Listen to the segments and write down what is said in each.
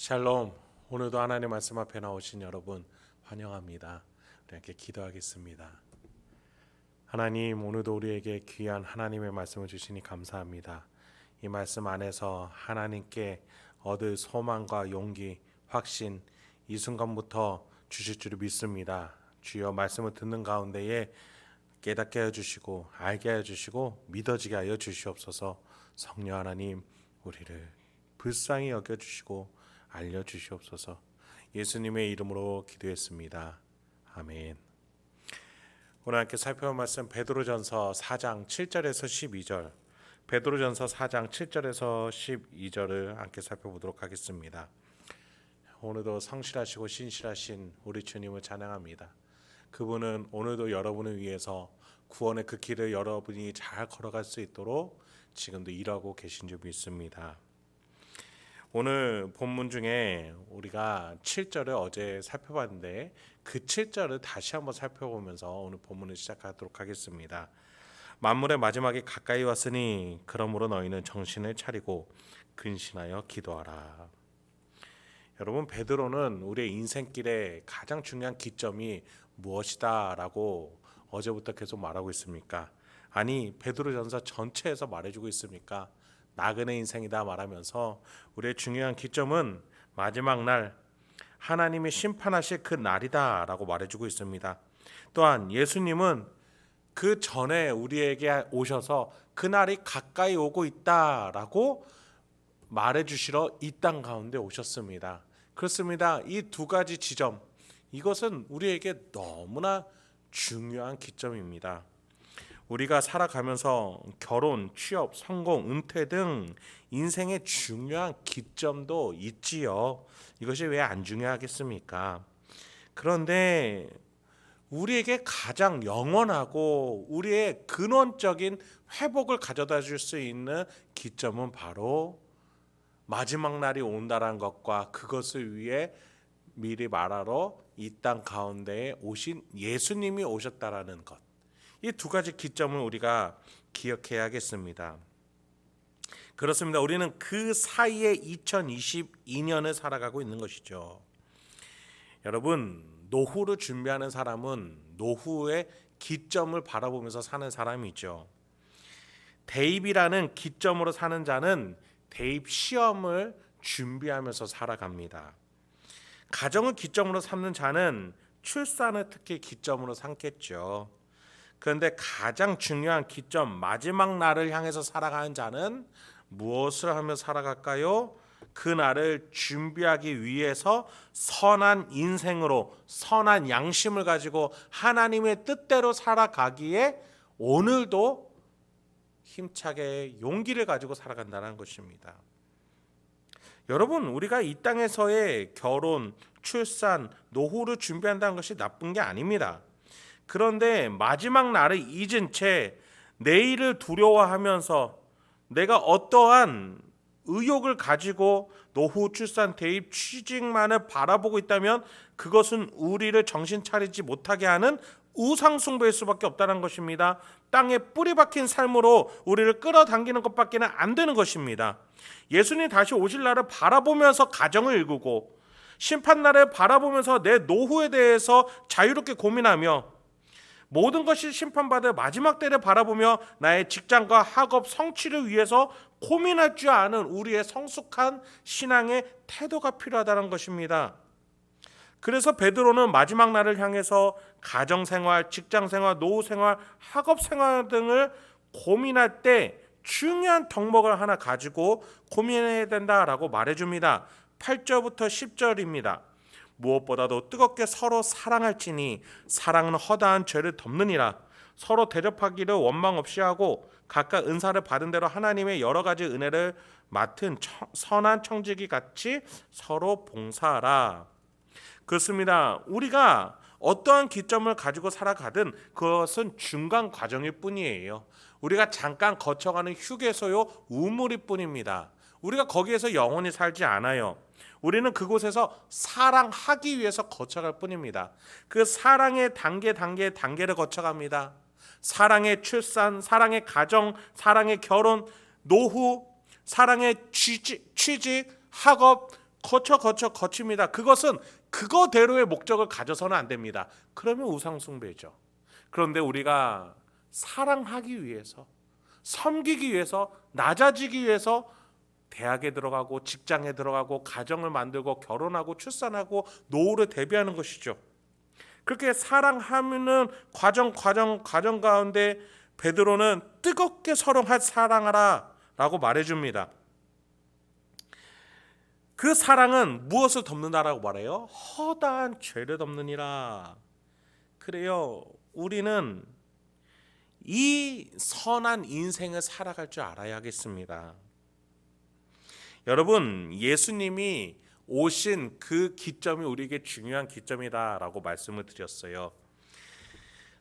샬롬. 오늘도 하나님 말씀 앞에 나오신 여러분 환영합니다. 우리 함께 기도하겠습니다. 하나님, 오늘도 우리에게 귀한 하나님의 말씀을 주시니 감사합니다. 이 말씀 안에서 하나님께 얻을 소망과 용기, 확신 이 순간부터 주실 줄 믿습니다. 주여, 말씀을 듣는 가운데에 깨닫게 하여 주시고 알게 하여 주시고 믿어지게 하여 주시옵소서. 성령 하나님, 우리를 불쌍히 여겨 주시고 알려 주시옵소서. 예수님의 이름으로 기도했습니다. 아멘. 오늘 함께 살펴볼 말씀 베드로전서 4장 7절에서 12절. 베드로전서 4장 7절에서 12절을 함께 살펴보도록 하겠습니다. 오늘도 성실하시고 신실하신 우리 주님을 찬양합니다. 그분은 오늘도 여러분을 위해서 구원의 그 길을 여러분이 잘 걸어갈 수 있도록 지금도 일하고 계신 줄 믿습니다. 오늘 본문 중에 우리가 7절을 어제 살펴봤는데 그 7절을 다시 한번 살펴보면서 오늘 본문을 시작하도록 하겠습니다. 만물의 마지막이 가까이 왔으니 그러므로 너희는 정신을 차리고 근신하여 기도하라. 여러분, 베드로는 우리의 인생길의 가장 중요한 기점이 무엇이다 라고 어제부터 계속 말하고 있습니까? 아니, 베드로전서 전체에서 말해주고 있습니까? 나그네 인생이다 말하면서 우리의 중요한 기점은 마지막 날 하나님이 심판하실 그 날이다 라고 말해주고 있습니다. 또한 예수님은 그 전에 우리에게 오셔서 그날이 가까이 오고 있다 라고 말해주시러 이 땅 가운데 오셨습니다. 그렇습니다. 이 두 가지 지점, 이것은 우리에게 너무나 중요한 기점입니다. 우리가 살아가면서 결혼, 취업, 성공, 은퇴 등 인생의 중요한 기점도 있지요. 이것이 왜 안 중요하겠습니까? 그런데 우리에게 가장 영원하고 우리의 근원적인 회복을 가져다 줄 수 있는 기점은 바로 마지막 날이 온다는 것과 그것을 위해 미리 말하러 이 땅 가운데에 오신 예수님이 오셨다라는 것. 이 두 가지 기점을 우리가 기억해야겠습니다. 그렇습니다. 우리는 그 사이에 2022년을 살아가고 있는 것이죠. 여러분, 노후를 준비하는 사람은 노후의 기점을 바라보면서 사는 사람이죠. 대입이라는 기점으로 사는 자는 대입 시험을 준비하면서 살아갑니다. 가정을 기점으로 삼는 자는 출산을 특히 기점으로 삼겠죠. 그런데 가장 중요한 기점, 마지막 날을 향해서 살아가는 자는 무엇을 하며 살아갈까요? 그 날을 준비하기 위해서 선한 인생으로 선한 양심을 가지고 하나님의 뜻대로 살아가기에 오늘도 힘차게 용기를 가지고 살아간다는 것입니다. 여러분, 우리가 이 땅에서의 결혼, 출산, 노후를 준비한다는 것이 나쁜 게 아닙니다. 그런데 마지막 날을 잊은 채 내일을 두려워하면서 내가 어떠한 의욕을 가지고 노후, 출산, 대입, 취직만을 바라보고 있다면 그것은 우리를 정신 차리지 못하게 하는 우상숭배일 수밖에 없다는 것입니다. 땅에 뿌리 박힌 삶으로 우리를 끌어당기는 것밖에 안 되는 것입니다. 예수님 다시 오실 날을 바라보면서 가정을 일구고 심판날을 바라보면서 내 노후에 대해서 자유롭게 고민하며 모든 것이 심판받을 마지막 때를 바라보며 나의 직장과 학업 성취를 위해서 고민할 줄 아는 우리의 성숙한 신앙의 태도가 필요하다는 것입니다. 그래서 베드로는 마지막 날을 향해서 가정생활, 직장생활, 노후생활, 학업생활 등을 고민할 때 중요한 덕목을 하나 가지고 고민해야 된다라고 말해줍니다. 8절부터 10절입니다. 무엇보다도 뜨겁게 서로 사랑할지니 사랑은 허다한 죄를 덮느니라. 서로 대접하기를 원망 없이 하고 각각 은사를 받은 대로 하나님의 여러 가지 은혜를 맡은 선한 청지기 같이 서로 봉사하라. 그렇습니다. 우리가 어떠한 기점을 가지고 살아가든 그것은 중간 과정일 뿐이에요. 우리가 잠깐 거쳐가는 휴게소요 우물일 뿐입니다. 우리가 거기에서 영원히 살지 않아요. 우리는 그곳에서 사랑하기 위해서 거쳐갈 뿐입니다. 그 사랑의 단계를 거쳐갑니다. 사랑의 출산, 사랑의 가정, 사랑의 결혼, 노후, 사랑의 취직, 학업, 거칩니다. 그것은 그거대로의 목적을 가져서는 안 됩니다. 그러면 우상숭배죠. 그런데 우리가 사랑하기 위해서, 섬기기 위해서, 낮아지기 위해서 대학에 들어가고 직장에 들어가고 가정을 만들고 결혼하고 출산하고 노후를 대비하는 것이죠. 그렇게 사랑하면은 과정 가운데 베드로는 뜨겁게 서로 사랑하라 라고 말해줍니다. 그 사랑은 무엇을 덮는다라고 말해요? 허다한 죄를 덮느니라. 그래요. 우리는 이 선한 인생을 살아갈 줄 알아야겠습니다. 여러분, 예수님이 오신 그 기점이 우리에게 중요한 기점이다라고 말씀을 드렸어요.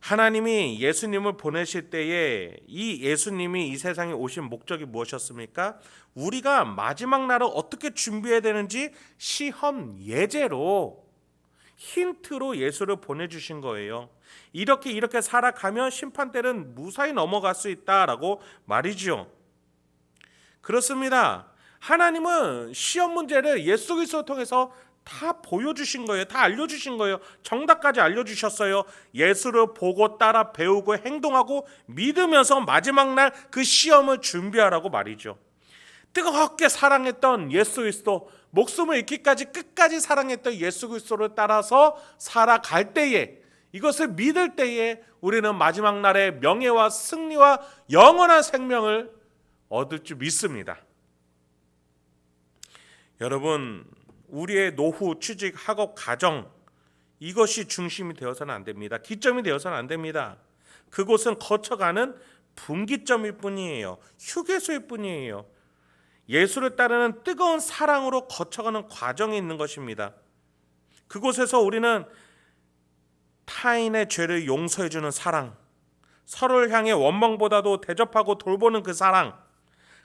하나님이 예수님을 보내실 때에 이 예수님이 이 세상에 오신 목적이 무엇이었습니까? 우리가 마지막 날을 어떻게 준비해야 되는지 시험 예제로, 힌트로 예수를 보내주신 거예요. 이렇게 살아가면 심판 때는 무사히 넘어갈 수 있다라고 말이죠. 그렇습니다. 하나님은 시험 문제를 예수 그리스도를 통해서 다 보여주신 거예요. 다 알려주신 거예요. 정답까지 알려주셨어요. 예수를 보고 따라 배우고 행동하고 믿으면서 마지막 날 그 시험을 준비하라고 말이죠. 뜨겁게 사랑했던 예수 그리스도, 목숨을 잃기까지 끝까지 사랑했던 예수 그리스도를 따라서 살아갈 때에, 이것을 믿을 때에 우리는 마지막 날에 명예와 승리와 영원한 생명을 얻을 줄 믿습니다. 여러분, 우리의 노후, 취직, 학업, 가정, 이것이 중심이 되어서는 안 됩니다. 기점이 되어서는 안 됩니다. 그곳은 거쳐가는 분기점일 뿐이에요. 휴게소일 뿐이에요. 예수를 따르는 뜨거운 사랑으로 거쳐가는 과정이 있는 것입니다. 그곳에서 우리는 타인의 죄를 용서해주는 사랑, 서로를 향해 원망보다도 대접하고 돌보는 그 사랑,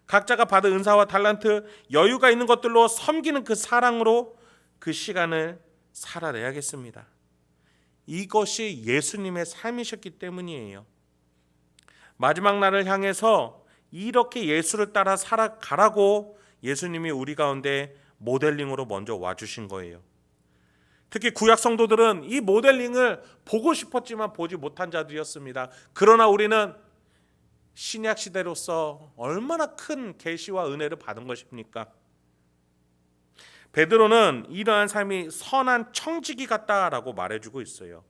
각자가 받은 은사와 달란트, 여유가 있는 것들로 섬기는 그 사랑으로 그 시간을 살아내야겠습니다. 이것이 예수님의 삶이셨기 때문이에요. 마지막 날을 향해서 이렇게 예수를 따라 살아가라고 예수님이 우리 가운데 모델링으로 먼저 와주신 거예요. 특히 구약 성도들은 이 모델링을 보고 싶었지만 보지 못한 자들이었습니다. 그러나 우리는 신약 시대로서 얼마나 큰 계시와 은혜를 받은 것입니까? 베드로는 이러한 삶이 선한 청지기 같다라고 말해주고 있어요.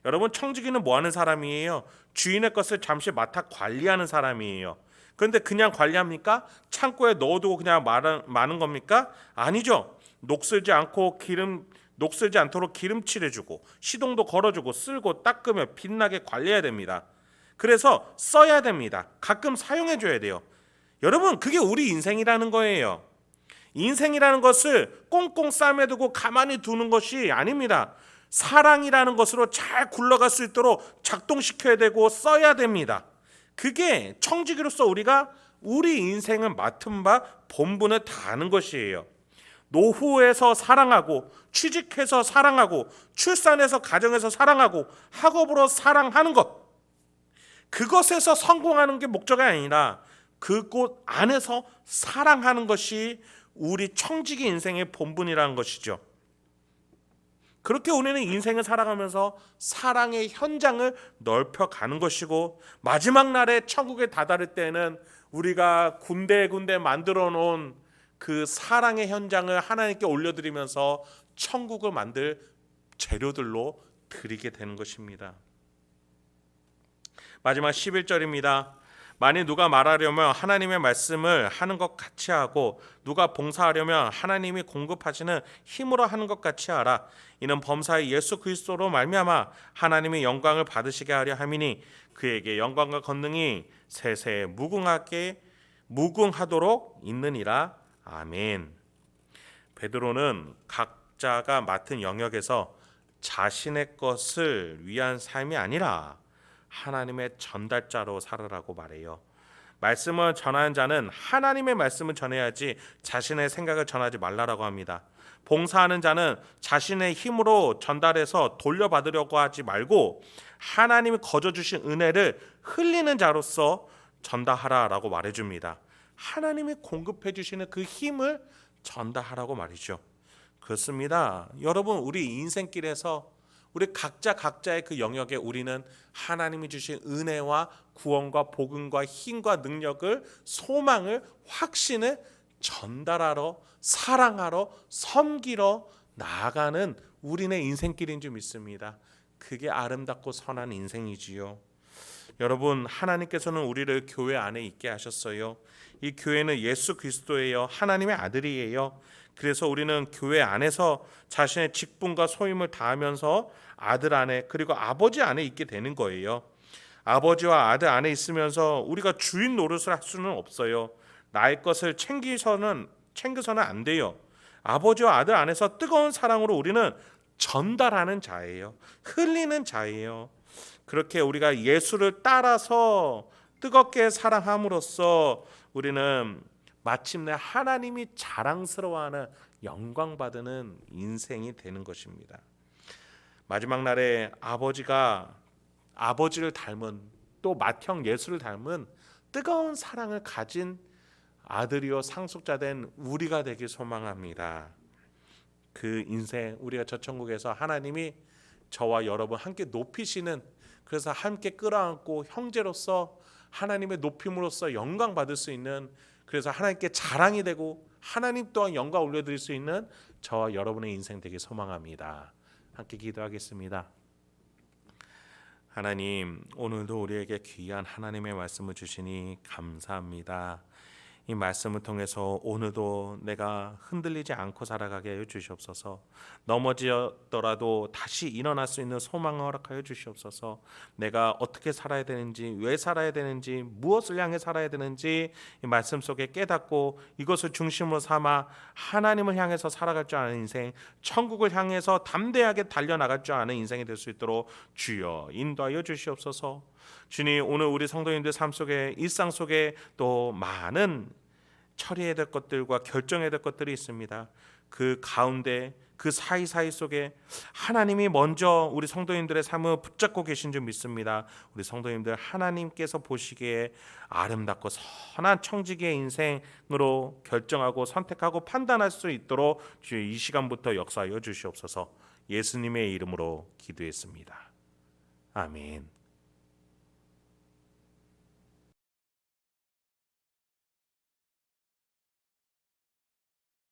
여러분, 청지기는 뭐 하는 사람이에요? 주인의 것을 잠시 맡아 관리하는 사람이에요. 그런데 그냥 관리합니까? 창고에 넣어두고 그냥 마는 겁니까? 아니죠. 녹슬지 않도록 기름칠해주고 시동도 걸어주고 쓸고 닦으며 빛나게 관리해야 됩니다. 그래서 써야 됩니다. 가끔 사용해줘야 돼요. 여러분, 그게 우리 인생이라는 거예요. 인생이라는 것을 꽁꽁 싸매두고 가만히 두는 것이 아닙니다. 사랑이라는 것으로 잘 굴러갈 수 있도록 작동시켜야 되고 써야 됩니다. 그게 청지기로서 우리가 우리 인생을 맡은 바 본분을 다하는 것이에요. 노후에서 사랑하고, 취직해서 사랑하고, 출산해서 가정에서 사랑하고, 학업으로 사랑하는 것, 그것에서 성공하는 게 목적이 아니라 그곳 안에서 사랑하는 것이 우리 청지기 인생의 본분이라는 것이죠. 그렇게 우리는 인생을 살아가면서 사랑의 현장을 넓혀가는 것이고, 마지막 날에 천국에 다다를 때는 우리가 군데군데 만들어 놓은 그 사랑의 현장을 하나님께 올려드리면서 천국을 만들 재료들로 드리게 되는 것입니다. 마지막 11절입니다. 만일 누가 말하려면 하나님의 말씀을 하는 것 같이 하고, 누가 봉사하려면 하나님이 공급하시는 힘으로 하는 것 같이 하라. 이는 범사의 예수 그리스도로 말미암아 하나님의 영광을 받으시게 하려 함이니, 그에게 영광과 권능이 세세 무궁하도록 있느니라. 아멘. 베드로는 각자가 맡은 영역에서 자신의 것을 위한 삶이 아니라 하나님의 전달자로 살으라고 말해요. 말씀을 전하는 자는 하나님의 말씀을 전해야지 자신의 생각을 전하지 말라라고 합니다. 봉사하는 자는 자신의 힘으로 전달해서 돌려받으려고 하지 말고 하나님이 거저 주신 은혜를 흘리는 자로서 전달하라라고 말해줍니다. 하나님이 공급해 주시는 그 힘을 전달하라고 말이죠. 그렇습니다. 여러분, 우리 인생길에서 우리 각자의 그 영역에 우리는 하나님이 주신 은혜와 구원과 복음과 힘과 능력을, 소망을, 확신을 전달하러, 사랑하러, 섬기러 나아가는 우리네 인생길인 줄 믿습니다. 그게 아름답고 선한 인생이지요. 여러분, 하나님께서는 우리를 교회 안에 있게 하셨어요. 이 교회는 예수 그리스도예요. 하나님의 아들이에요. 그래서 우리는 교회 안에서 자신의 직분과 소임을 다하면서 아들 안에, 그리고 아버지 안에 있게 되는 거예요. 아버지와 아들 안에 있으면서 우리가 주인 노릇을 할 수는 없어요. 나의 것을 챙겨서는 안 돼요. 아버지와 아들 안에서 뜨거운 사랑으로 우리는 전달하는 자예요. 흘리는 자예요. 그렇게 우리가 예수를 따라서 뜨겁게 사랑함으로써 우리는 마침내 하나님이 자랑스러워하는, 영광받는 인생이 되는 것입니다. 마지막 날에 아버지를 닮은, 또 맏형 예수를 닮은 뜨거운 사랑을 가진 아들이요 상속자 된 우리가 되길 소망합니다. 그 인생, 우리가 저 천국에서 하나님이 저와 여러분 함께 높이시는, 그래서 함께 끌어안고 형제로서 하나님의 높임으로써 영광 받을 수 있는, 그래서 하나님께 자랑이 되고 하나님 또한 영광 올려드릴 수 있는 저와 여러분의 인생 되길 소망합니다. 함께 기도하겠습니다. 하나님, 오늘도 우리에게 귀한 하나님의 말씀을 주시니 감사합니다. 이 말씀을 통해서 오늘도 내가 흔들리지 않고 살아가게 하여 주시옵소서. 넘어지더라도 다시 일어날 수 있는 소망을 허락하여 주시옵소서. 내가 어떻게 살아야 되는지, 왜 살아야 되는지, 무엇을 향해 살아야 되는지 이 말씀 속에 깨닫고 이것을 중심으로 삼아 하나님을 향해서 살아갈 줄 아는 인생, 천국을 향해서 담대하게 달려나갈 줄 아는 인생이 될 수 있도록 주여 인도하여 주시옵소서. 주님, 오늘 우리 성도님들 삶 속에, 일상 속에 또 많은 처리해야 될 것들과 결정해야 될 것들이 있습니다. 그 가운데, 그 사이사이 속에 하나님이 먼저 우리 성도님들의 삶을 붙잡고 계신 줄 믿습니다. 우리 성도님들, 하나님께서 보시기에 아름답고 선한 청지기의 인생으로 결정하고 선택하고 판단할 수 있도록 주의 이 시간부터 역사하여 주시옵소서. 예수님의 이름으로 기도했습니다. 아멘.